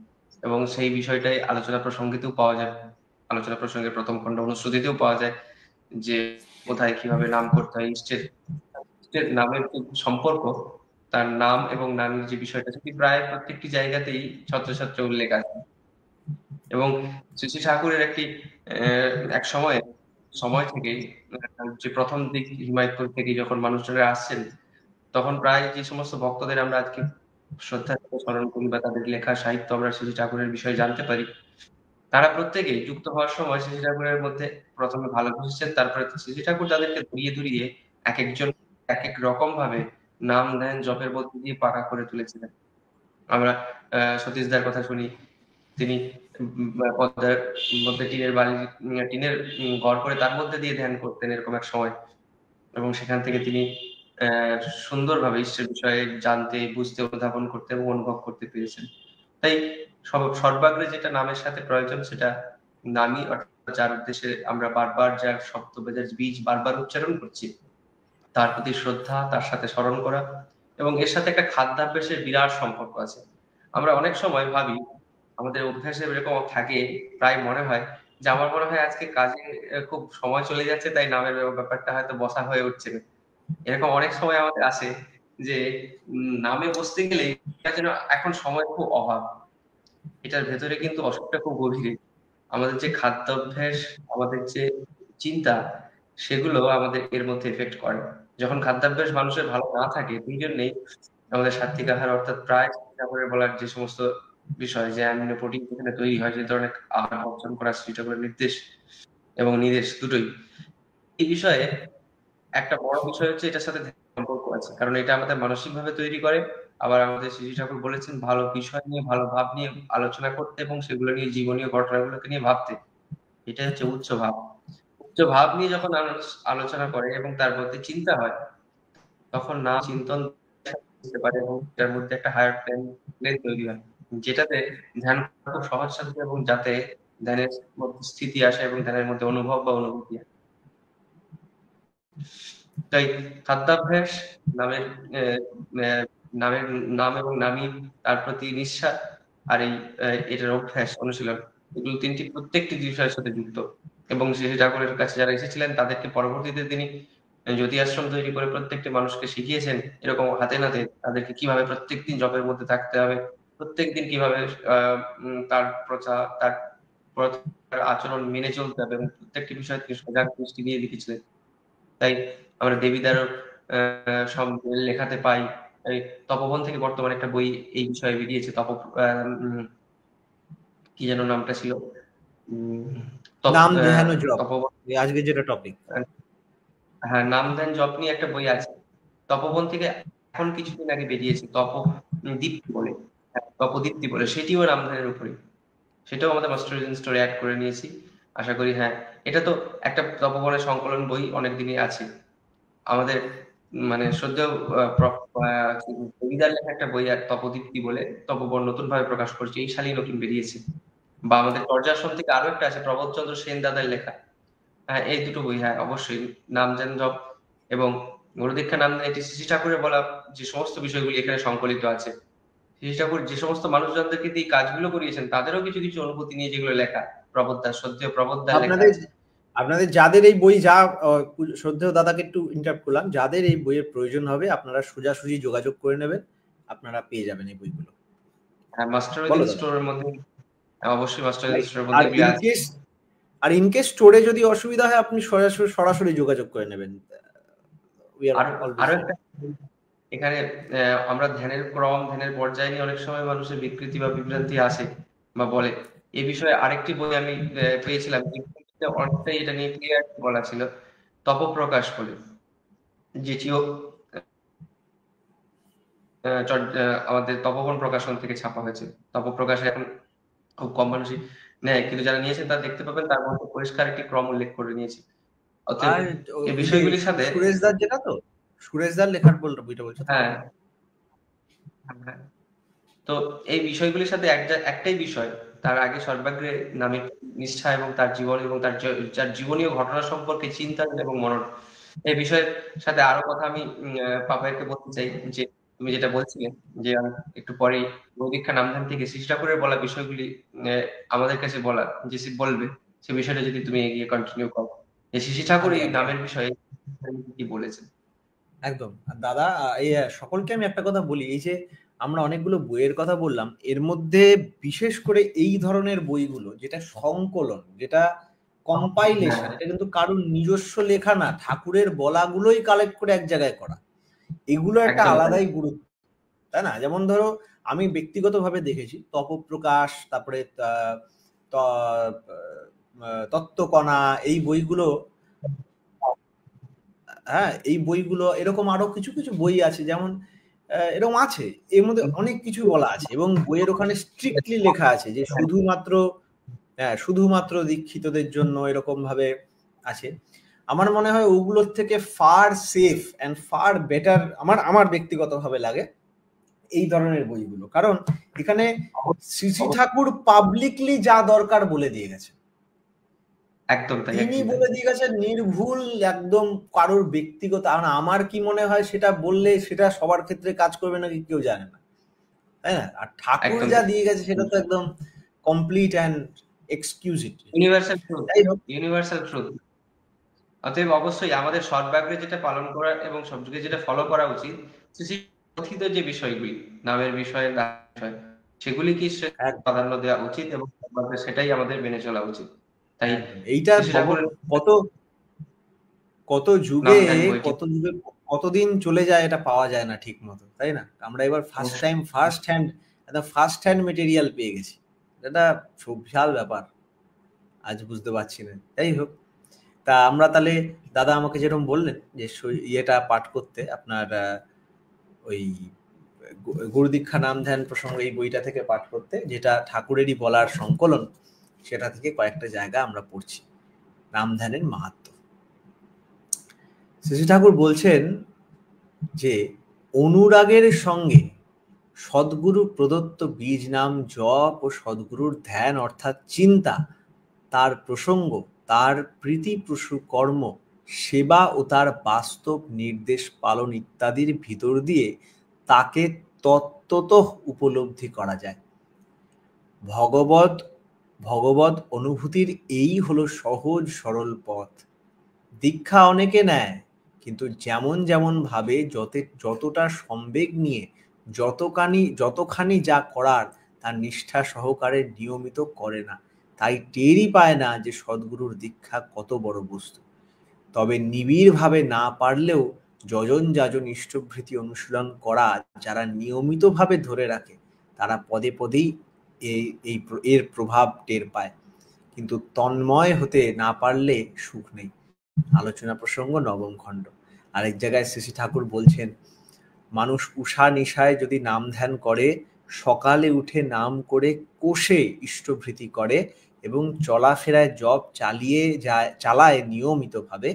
এবং সেই বিষয়টাই আলোচনা প্রসঙ্গেতেও পাওয়া যায়। আলোচনা প্রসঙ্গের প্রথম খণ্ড অনুশ্রুতিতেও পাওয়া যায় যে কোথায় কিভাবে নাম করতে হয়, ইষ্টের নামের যে সম্পর্ক, তার নাম এবং নামের যে বিষয়টা, সেটি প্রায় প্রত্যেকটি জায়গাতেই ছত্রছত্র উল্লেখ আছে। এবং শ্রী ঠাকুরের একটি এক সময় থেকে যে প্রথম দিক হিমায়তপুর থেকে যখন মানুষজনেরা আসছেন, তখন প্রায় যে সমস্ত ভক্তদের আমরা আজকে শ্রদ্ধা স্মরণ করি বা তাদের লেখা সাহিত্য আমরা শ্রী ঠাকুরের বিষয়ে জানতে পারি, তারা প্রত্যেকেই যুক্ত হওয়ার সময় শ্রী ঠাকুরের মধ্যে প্রথমে ভালোবেসেছেন, তারপরে শ্রী ঠাকুর তাদেরকে ধরিয়ে ধরিয়ে এক একজন এক এক রকম ভাবে নাম ধ্যান জপের মধ্যে দিয়ে পাকা করে তুলেছিলেন। আমরা সতীশদার কথা শুনি, তিনি পদ্মার মধ্যে টিনের বাড়ি, টিনের ঘর করে তার মধ্যে দিয়ে ধ্যান করতেন এরকম এক সময়, এবং সেখান থেকে তিনি সুন্দরভাবে ঈশ্বরের বিষয়ে জানতে, বুঝতে, অনুধাবন করতে এবং অনুভব করতে পেরেছেন। তাই সর্বাগ্রে যেটা নামের সাথে প্রয়োজন সেটা নামই, অর্থাৎ যার উদ্দেশ্যে আমরা বারবার যার শব্দভেদের বীজ বারবার উচ্চারণ করছি, তার প্রতি শ্রদ্ধা, তার সাথে স্মরণ করা, এবং এর সাথে একটা খাদ্যাভ্যাসের বিরাট সম্পর্ক আছে। আমরা অনেক সময় ভাবি, আমাদের অভ্যাসে এরকম থাকে, প্রায় মনে হয় যে আমার মনে হয় আজকে কাজে খুব সময় চলে যাচ্ছে, তাই নামের ব্যাপারটা হয়তো বসা হয়ে উঠছে না। এরকম অনেক সময় আমাদের আসে যে নামে বসতে গেলে যেন এখন সময় খুব অভাব। এটার ভেতরে কিন্তু অসুখটা খুব গভীরে। আমাদের যে খাদ্যাভ্যাস, আমাদের যে চিন্তা, সেগুলো আমাদের এর মধ্যে এফেক্ট করে। যখন খাদ্যাভ্যাস মানুষের ভালো না থাকে, এই জন্যই আমাদের সাত্বিক আহার, অর্থাৎ প্রায় বলার যে সমস্ত বিষয় যে অ্যামিনো প্রোটিন যেখানে তৈরি হয়, যে ধরনের আহার বর্জন করা শ্রী ঠাকুরের নির্দেশ এবং নির্দেশ দুটোই। এই বিষয়ে একটা বড় বিষয় হচ্ছে এটার সাথে সম্পর্ক আছে, কারণ এটা আমাদের মানসিক ভাবে তৈরি করে। আবার আমাদের শ্রী ঠাকুর বলেছেন ভালো বিষয় নিয়ে, ভালো ভাব নিয়ে আলোচনা করতে এবং সেগুলো নিয়ে জীবনীয় ঘটনাগুলোকে নিয়ে ভাবতে। এটা হচ্ছে উচ্চ ভাব। উচ্চ ভাব নিয়ে যখন আলোচনা করে এবং তার মধ্যে চিন্তা হয়, তখন না চিন্তন বুঝতে পারে এবং তার মধ্যে একটা হায়ার প্লেন তৈরি হয়, যেটাতে ধ্যান খুব সহজ সাধ্য এবং যাতে ধ্যানের মধ্যে স্থিতি আসে এবং ধ্যানের মধ্যে অনুভব বা অনুভূতি আসে। তাই খাদ্যাভ্যাস, নামের নামের নাম এবং নামী, তার প্রতি নিষ্ঠা, আর এই এটার অভ্যাস অনুশীলন, এগুলো তিনটি প্রত্যেকটি বিষয়ের সাথে যুক্ত। এবং শ্রী ঠাকুরের কাছে যারা এসেছিলেন তাদেরকে পরবর্তীতে তিনি জ্যোতি আশ্রম তৈরি করে প্রত্যেকটি মানুষকে শিখিয়েছেন এরকম হাতে নাতে তাদেরকে কিভাবে প্রত্যেকদিন জপের মধ্যে থাকতে হবে, প্রত্যেকদিন কিভাবে তার প্রচার, তার আচরণ মেনে চলতে হবে, এবং প্রত্যেকটি বিষয়ে তিনি সজাগ দৃষ্টি দিয়ে লিখেছিলেন। তাই আমরা দেবীদারও সব লেখাতে পাই। এই তপবন থেকে বর্তমানে একটা বই এই বিষয়ে বেরিয়েছে, কি যেন নামটা ছিল, নাম ধ্যান ও জপ, আজকে যেটা টপিক। হ্যাঁ, নাম ধ্যান জপ নিয়ে একটা বই আছে, তপবন থেকে এখন কিছুদিন আগে বেরিয়েছে, তপদীপ্তি বলে, তপদীপ্তি বলে, সেটিও নাম ধ্যানের উপরে। সেটাও আমাদের মাস্টার স্টোরে অ্যাড করে নিয়েছি। আশা করি হ্যাঁ, এটা তো একটা তপবনের সংকলন বই, অনেকদিনই আছে। আমাদের মানে শ্রদ্ধেয় দেবীদার লেখা একটা বই আর তপদীপ্তি বলে, তপবন নতুন ভাবে প্রকাশ করছে, এই সালেই নতুন বেরিয়েছে। বা আমাদের চর্যাশ্রম থেকে আরো একটা আছে, প্রবোধচন্দ্র সেন দাদার লেখা। হ্যাঁ, এই দুটো বই, হ্যাঁ অবশ্যই, নাম ধ্যান জপ এবং গুরুদীক্ষা নাম, এটি শ্রী ঠাকুরের বলা যে সমস্ত বিষয়গুলি এখানে সংকলিত আছে। শ্রী ঠাকুর যে সমস্ত মানুষজনদেরকে দিয়ে কাজগুলো করিয়েছেন, তাদেরও কিছু কিছু অনুভূতি নিয়ে যেগুলো লেখা, প্রবোধদার, শ্রদ্ধেয় প্রবোধদার লেখা আছে। আপনাদের যাদের এই বই, যা শ্রদ্ধেয় দাদাকে একটু ইন্টারাপ্ট করলাম, যাদের এই বইয়ের প্রয়োজন হবে আপনারা সোজাসুজি যোগাযোগ করে নেবেন, আপনারা পেয়ে যাবেন এই বইগুলো। হ্যাঁ, মাস্টার উইদিন স্টোরের মধ্যে, অবশ্যই মাস্টার উইদিন স্টোরের মধ্যে এগুলো আছে। আর ইনকেস স্টোরে যদি অসুবিধা হয়, আপনি সরাসরি যোগাযোগ করে নেবেন। আরো একটা, এখানে আমরা ধ্যানের ক্রম, ধ্যানের পর্যায়ে নিয়ে অনেক সময় মানুষের বিকৃতি বা বিভ্রান্তি আসে বা বলে। এই বিষয়ে আরেকটি বই আমি পেয়েছিলাম, অনেকটাই এটা নিয়ে ক্লিয়ার বলা ছিল, তপপ্রকাশ বলে, যেটিও আমাদের তপবন প্রকাশন থেকে ছাপা হয়েছে। তপপ্রকাশে এখন খুব কম মানুষই নেয়, কিন্তু যারা নিয়েছেন তারা দেখতে পাবেন তার মধ্যে পরিষ্কার একটি ক্রম উল্লেখ করে নিয়েছে। এই বিষয়গুলির সাথে সুরেশ দাস যেটা তো সুরেশদার লেখার বইটা বলছো? হ্যাঁ হ্যাঁ। তো এই বিষয়গুলির সাথে একটাই বিষয়, তার আগে সর্বাগ্রে নামের নিষ্ঠা এবং তার জীবন এবং তার জীবনীয় ঘটনা সম্পর্কে চিন্তা এবং মনন, এই বিষয়ের সাথে আরো কথা আমি পাপাইকে বলতে চাই। যে তুমি যেটা বলছিলে যে আমি একটু পরে বৈদীক্ষা নামধান থেকে শ্রী ঠাকুরের বলা বিষয়গুলি আমাদের কাছে বলা, যে বলবে সে বিষয়টা যদি তুমি এগিয়ে কন্টিনিউ করো, যে শ্রী ঠাকুর এই নামের বিষয়ে কি বলেছেন। একদম। দাদা, এই সকলকে আমি একটা কথা বলি, এই যে আমরা অনেকগুলো বইয়ের কথা বললাম, এর মধ্যে বিশেষ করে এই ধরনের বইগুলো যেটা সংকলন, যেটা কম্পাইলেশন, এটা কিন্তু কারোর নিজস্ব লেখা না, ঠাকুরের বলাগুলোই কালেক্ট করে এক জায়গায় করা, এগুলো একটা আলাদাই গুরুত্ব, তাই না? যেমন ধরো আমি ব্যক্তিগতভাবে দেখেছি তপপ্রকাশ, তারপরে তত্ত্বকণা, এই বইগুলো, হ্যাঁ এই বইগুলো, এরকম আরো কিছু কিছু বই আছে, যেমন এরকম আছে, এর মধ্যে অনেক কিছু বলা আছে, এবং বইয়ের ওখানে স্ট্রিক্টলি লেখা আছে যে শুধুমাত্র দীক্ষিতদের জন্য, এরকম ভাবে আছে। আমার মনে হয় ওগুলোর থেকে far safe and far better আমার ব্যক্তিগতভাবে লাগে এই ধরনের বইগুলো, কারণ এখানে শ্রী শ্রী ঠাকুর পাবলিকলি যা দরকার বলে দিয়ে গেছে, একদম তাই, তিনি বলে দিয়ে গেছেন নির্ভুল, একদম কারোর ব্যক্তিগত। আমার কি মনে হয় সেটা বললে সেটা সবার ক্ষেত্রে কাজ করবে নাকি কেউ জানে না, তাই না? আর ঠাকুর যা দিয়ে গেছে সেটা তো একদম complete and exclusive, universal truth, universal truth. অতএব অবশ্যই আমাদের সর্বাগ্রে যেটা পালন করা এবং সবযুগে যেটা ফলো করা উচিত, কথিত যে বিষয়গুলি, নামের বিষয়, সেগুলি কি প্রাধান্য দেওয়া উচিত এবং সেটাই আমাদের মেনে চলা উচিত। তাই এইটা কত যুগে কতদিন চলে যায় এটা পাওয়া যায় না ঠিক মতো, তাই না? আমরা এবার ফার্স্ট হ্যান্ড মেটেরিয়াল পেয়ে গেছি, এটা বিশাল ব্যাপার, আজ বুঝতে পারছি না। যাই হোক, তা আমরা তাহলে দাদা আমাকে যেরকম বললেন যে ইয়েটা পাঠ করতে, আপনার ওই গুরুদীক্ষা নাম ধ্যান প্রসঙ্গে এই বইটা থেকে পাঠ করতে, যেটা ঠাকুরেরই বলার সংকলন, সেটা থেকে কয়েকটা জায়গা আমরা পড়ছি নাম ধ্যানের মাহাত্ম্য। শ্রী ঠাকুর বলছেন যে অনুরাগের সঙ্গে সদ্গুরু প্রদত্ত বীজ নাম জপ ও সদ্গুরুর ধ্যান অর্থাৎ চিন্তা, তার প্রসঙ্গ, তার প্রীতিপ্রসূ কর্ম, সেবা ও তার বাস্তব নির্দেশ পালন ইত্যাদির ভিতর দিয়ে তাকে তত্ত্বতঃ উপলব্ধি করা যায়। ভগবত অনুভূতির এই হলো সহজ সরল পথ। দীক্ষা অনেকে নেয়, কিন্তু যেমন যেমন ভাবে, যতটা সম্বেগ নিয়ে যতখানি যা করার তার নিষ্ঠা সহকারে নিয়মিত করে না, তাই টেরই পায় না যে সদ্গুরুর দীক্ষা কত বড় বস্তু। তবে নিবিড়ভাবে না পারলেও যজন যাজন ইষ্টভৃতি অনুশীলন করা যারা নিয়মিতভাবে ধরে রাখে, তারা পদে পদেই এর প্রভাব টের পায়। কিন্তু তন্ময় হতে না পারলে সুখ নেই। আলোচনা প্রসঙ্গ নবম খণ্ড। আরেক জায়গায় শ্রী ঠাকুর বলছেন, মানুষ উষা নিশায় যদি নাম ধ্যান করে, সকালে উঠে নাম করে কোষে ইষ্টভৃতি করে এবং চলাফেরায় জপ চালায় নিয়মিতভাবে,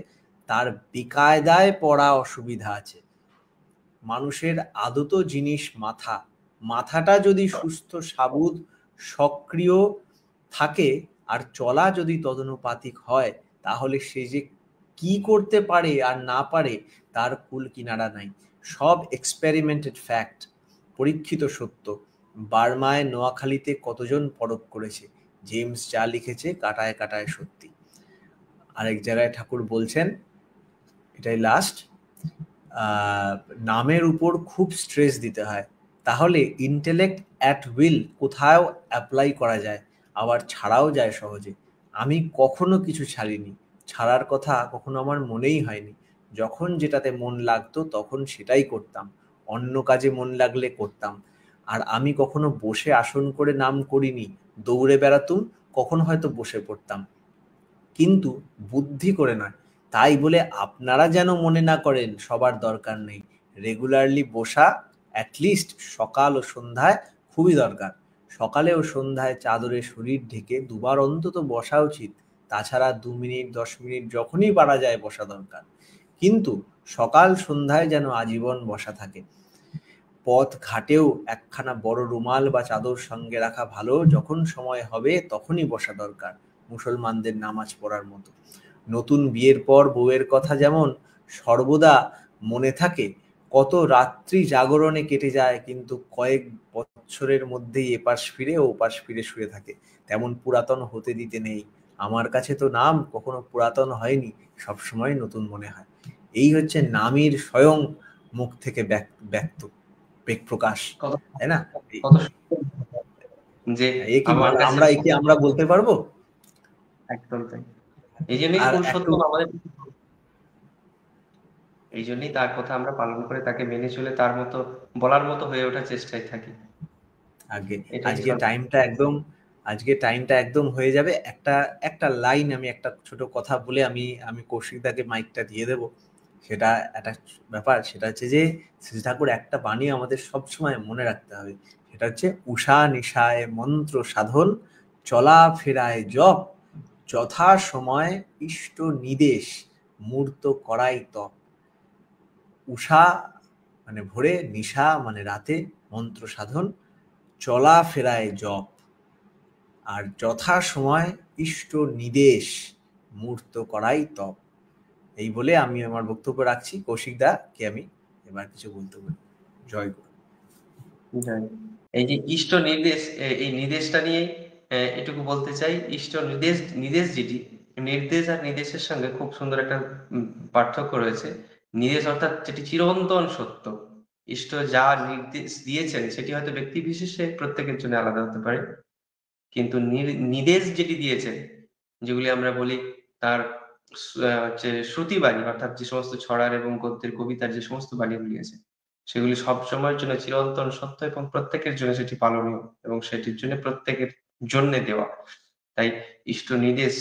তার বেকায়দায় পড়া অসুবিধা আছে। মানুষের আদত জিনিস মাথাটা যদি সুস্থ সাবুদ সক্রিয় থাকে আর চলা যদি তদনুপাতিক হয়, তাহলে সে যে কি করতে পারে আর না পারে তার কুল কিনারা নাই। সব এক্সপেরিমেন্টেড ফ্যাক্ট, পরীক্ষিত সত্য। বার্মায় নোয়াখালীতে কতজন পরখ করেছে, জেমস যা লিখেছে কাটায় কাটায় সত্যি। আরেক জায়গায় ঠাকুর বলছেন, এটাই লাস্ট, নামের উপর খুব স্ট্রেস দিতে হয়, তাহলে ইন্টেলেক্ট অ্যাট উইল কোথাও অ্যাপ্লাই করা যায়, আবার ছাড়াও যায় সহজে। আমি কখনো কিছু ছাড়িনি, ছাড়ার কথা কখনো আমার মনেই হয়নি। যখন যেটাতে মন লাগতো তখন সেটাই করতাম, অন্য কাজে মন লাগলে করতাম। আর আমি কখনো বসে আসন করে নাম করিনি, দৌড়ে বেড়াতুম, কখনো হয়তো বসে পড়তাম, কিন্তু বুদ্ধি করে নয়। তাই বলে আপনারা যেন মনে না করেন সবার দরকার নেই। রেগুলারলি বসা, অ্যাটলিস্ট সকাল ও সন্ধ্যায় খুবই দরকার। সকালে ও সন্ধ্যায় চাদরে শরীর ঢেকে দুবার অন্তত বসা উচিত। তাছাড়া 2 মিনিট 10 মিনিট যখনই পারা যায় বসা দরকার। কিন্তু সকাল সন্ধ্যায় যেন আজীবন বসা থাকে। পথ ঘাটেও একখানা বড় রুমাল বা চাদর সঙ্গে রাখা ভালো, যখন সময় হবে তখনই বসা দরকার, মুসলমানদের নামাজ পড়ার মতো। নতুন বিয়ের পর বউয়ের কথা যেমন সর্বদা মনে থাকে, কত রাত্রি জাগরণে কেটে যায়, কিন্তু কয়েক বছরের মধ্যেই এপাশ ফিরে ও ওপাশ ফিরে শুয়ে থাকে, তেমন পুরাতন হতে দিতে নেই। আমার কাছে তো নাম কখনো পুরাতন হয়নি, সবসময় নতুন মনে হয়। এই হচ্ছে নামীর স্বয়ং মুখ থেকে ব্যক্ত প্রকাশ, তাই না? যে আমরা বলতে পারবো একদম তাই। এই জন্যই পুরুষোত্তম আমাদের, এই জন্যই তার কথা আমরা পালন করে তাকে মেনে চলে তার মতো বলার মতো হয়ে ওঠার চেষ্টায় থাকি। আজকে টাইমটা একদম হয়ে যাবে। একটা লাইন, আমি একটা ছোট কথা বলে আমি কৌশিকদাকে মাইকটা দিয়ে দেব। সেটা একটা ব্যাপার, সেটা হচ্ছে যে শ্রী ঠাকুর একটা বাণী আমাদের সবসময় মনে রাখতে হবে, সেটা হচ্ছে উষা নিশায় মন্ত্র সাধন, চলা ফেরায় জপ, যথা সময় ইষ্ট নিদেশ, মূর্ত করাই তপ। উষা মানে ভোরে, নিশা মানে রাতে মন্ত্র সাধন, চলা ফেরায় জপ, আর যথা সময় ইষ্ট নিদেশ, মূর্ত করাই তপ। এই বলে আমি আমার বক্তব্য রাখছি। কৌশিকদা কে আমি এবার কিছু বলতে বলি। জয় গুরু। এই যে ইষ্ট নির্দেশ, এই নির্দেশটা নিয়ে এটুকু বলতে চাই। ইষ্ট নির্দেশ যেটি, নির্দেশ আর নির্দেশের সঙ্গে খুব সুন্দর একটা পার্থক্য রয়েছে। নির্দেশ অর্থাৎ যেটি চিরন্তন সত্য। ইষ্ট যা নির্দেশ দিয়েছেন সেটি হয়তো ব্যক্তি বিশেষে প্রত্যেকের জন্য আলাদা হতে পারে, কিন্তু নির্দেশ যেটি দিয়েছেন, যেগুলি আমরা বলি তার হচ্ছে শ্রুতিবাণী, অর্থাৎ যে সমস্ত ছড়ার এবং গদ্যের কবিতার যে সমস্ত বাণীগুলি আছে, সেগুলি সব সময়ের জন্য চিরন্তন সত্য এবং প্রত্যেকের জন্য সেটি পালনীয় এবং সেটির জন্য প্রত্যেকের জন্য দেওয়া। তাই ইষ্ট নির্দেশ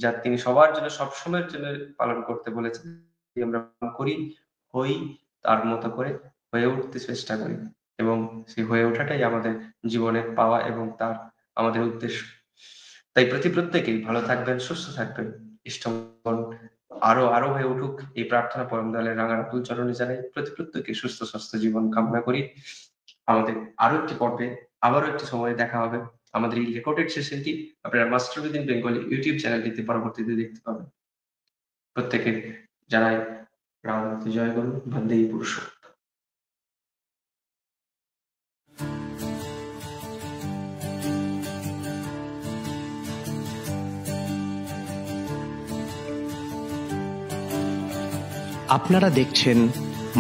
যা তিনি সবার জন্য সবসময়ের জন্য পালন করতে বলেছেন, আমরা করি, হই তার মতো করে, হয়ে উঠতে চেষ্টা করি, এবং সেই হয়ে ওঠাটাই আমাদের জীবনের পাওয়া এবং তার আমাদের উদ্দেশ্য। তাই প্রত্যেকেই ভালো থাকবেন, সুস্থ থাকবেন, ইষ্টমন আরো হয়ে উঠুক, এই প্রার্থনা পরম দয়ালের রাঙা রাতুল চরণে জানাই। প্রত্যেকে সুস্থ স্বাস্থ্য জীবন কামনা করি। আমাদের আরো একটি পর্বে আবারও একটি সময় দেখা হবে। আমাদের এই রেকর্ডেড সেশনটি আপনারা মাস্টার উইদিন বেঙ্গলি ইউটিউব চ্যানেলটিতে পরবর্তীতে দেখতে পাবেন। প্রত্যেকে জানাই রামনাথ জয় গুরু, বন্দে পুরুষোত্তম। আপনারা দেখছেন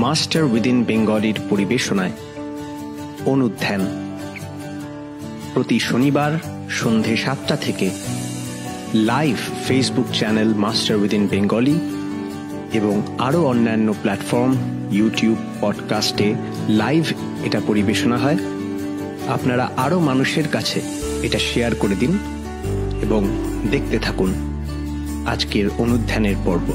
মাস্টার উইদিন বেঙ্গলির পরিবেশনায় অনুধ্যান, প্রতি শনিবার সন্ধে 7টা থেকে live Facebook channel master within Bengali এবং আরও অন্যান্য প্ল্যাটফর্ম, ইউটিউব, পডকাস্টে লাইভ এটা পরিবেশনা হয়। আপনারা আরও মানুষের কাছে এটা শেয়ার করে দিন এবং দেখতে থাকুন আজকের অনুধ্যানের পর্ব।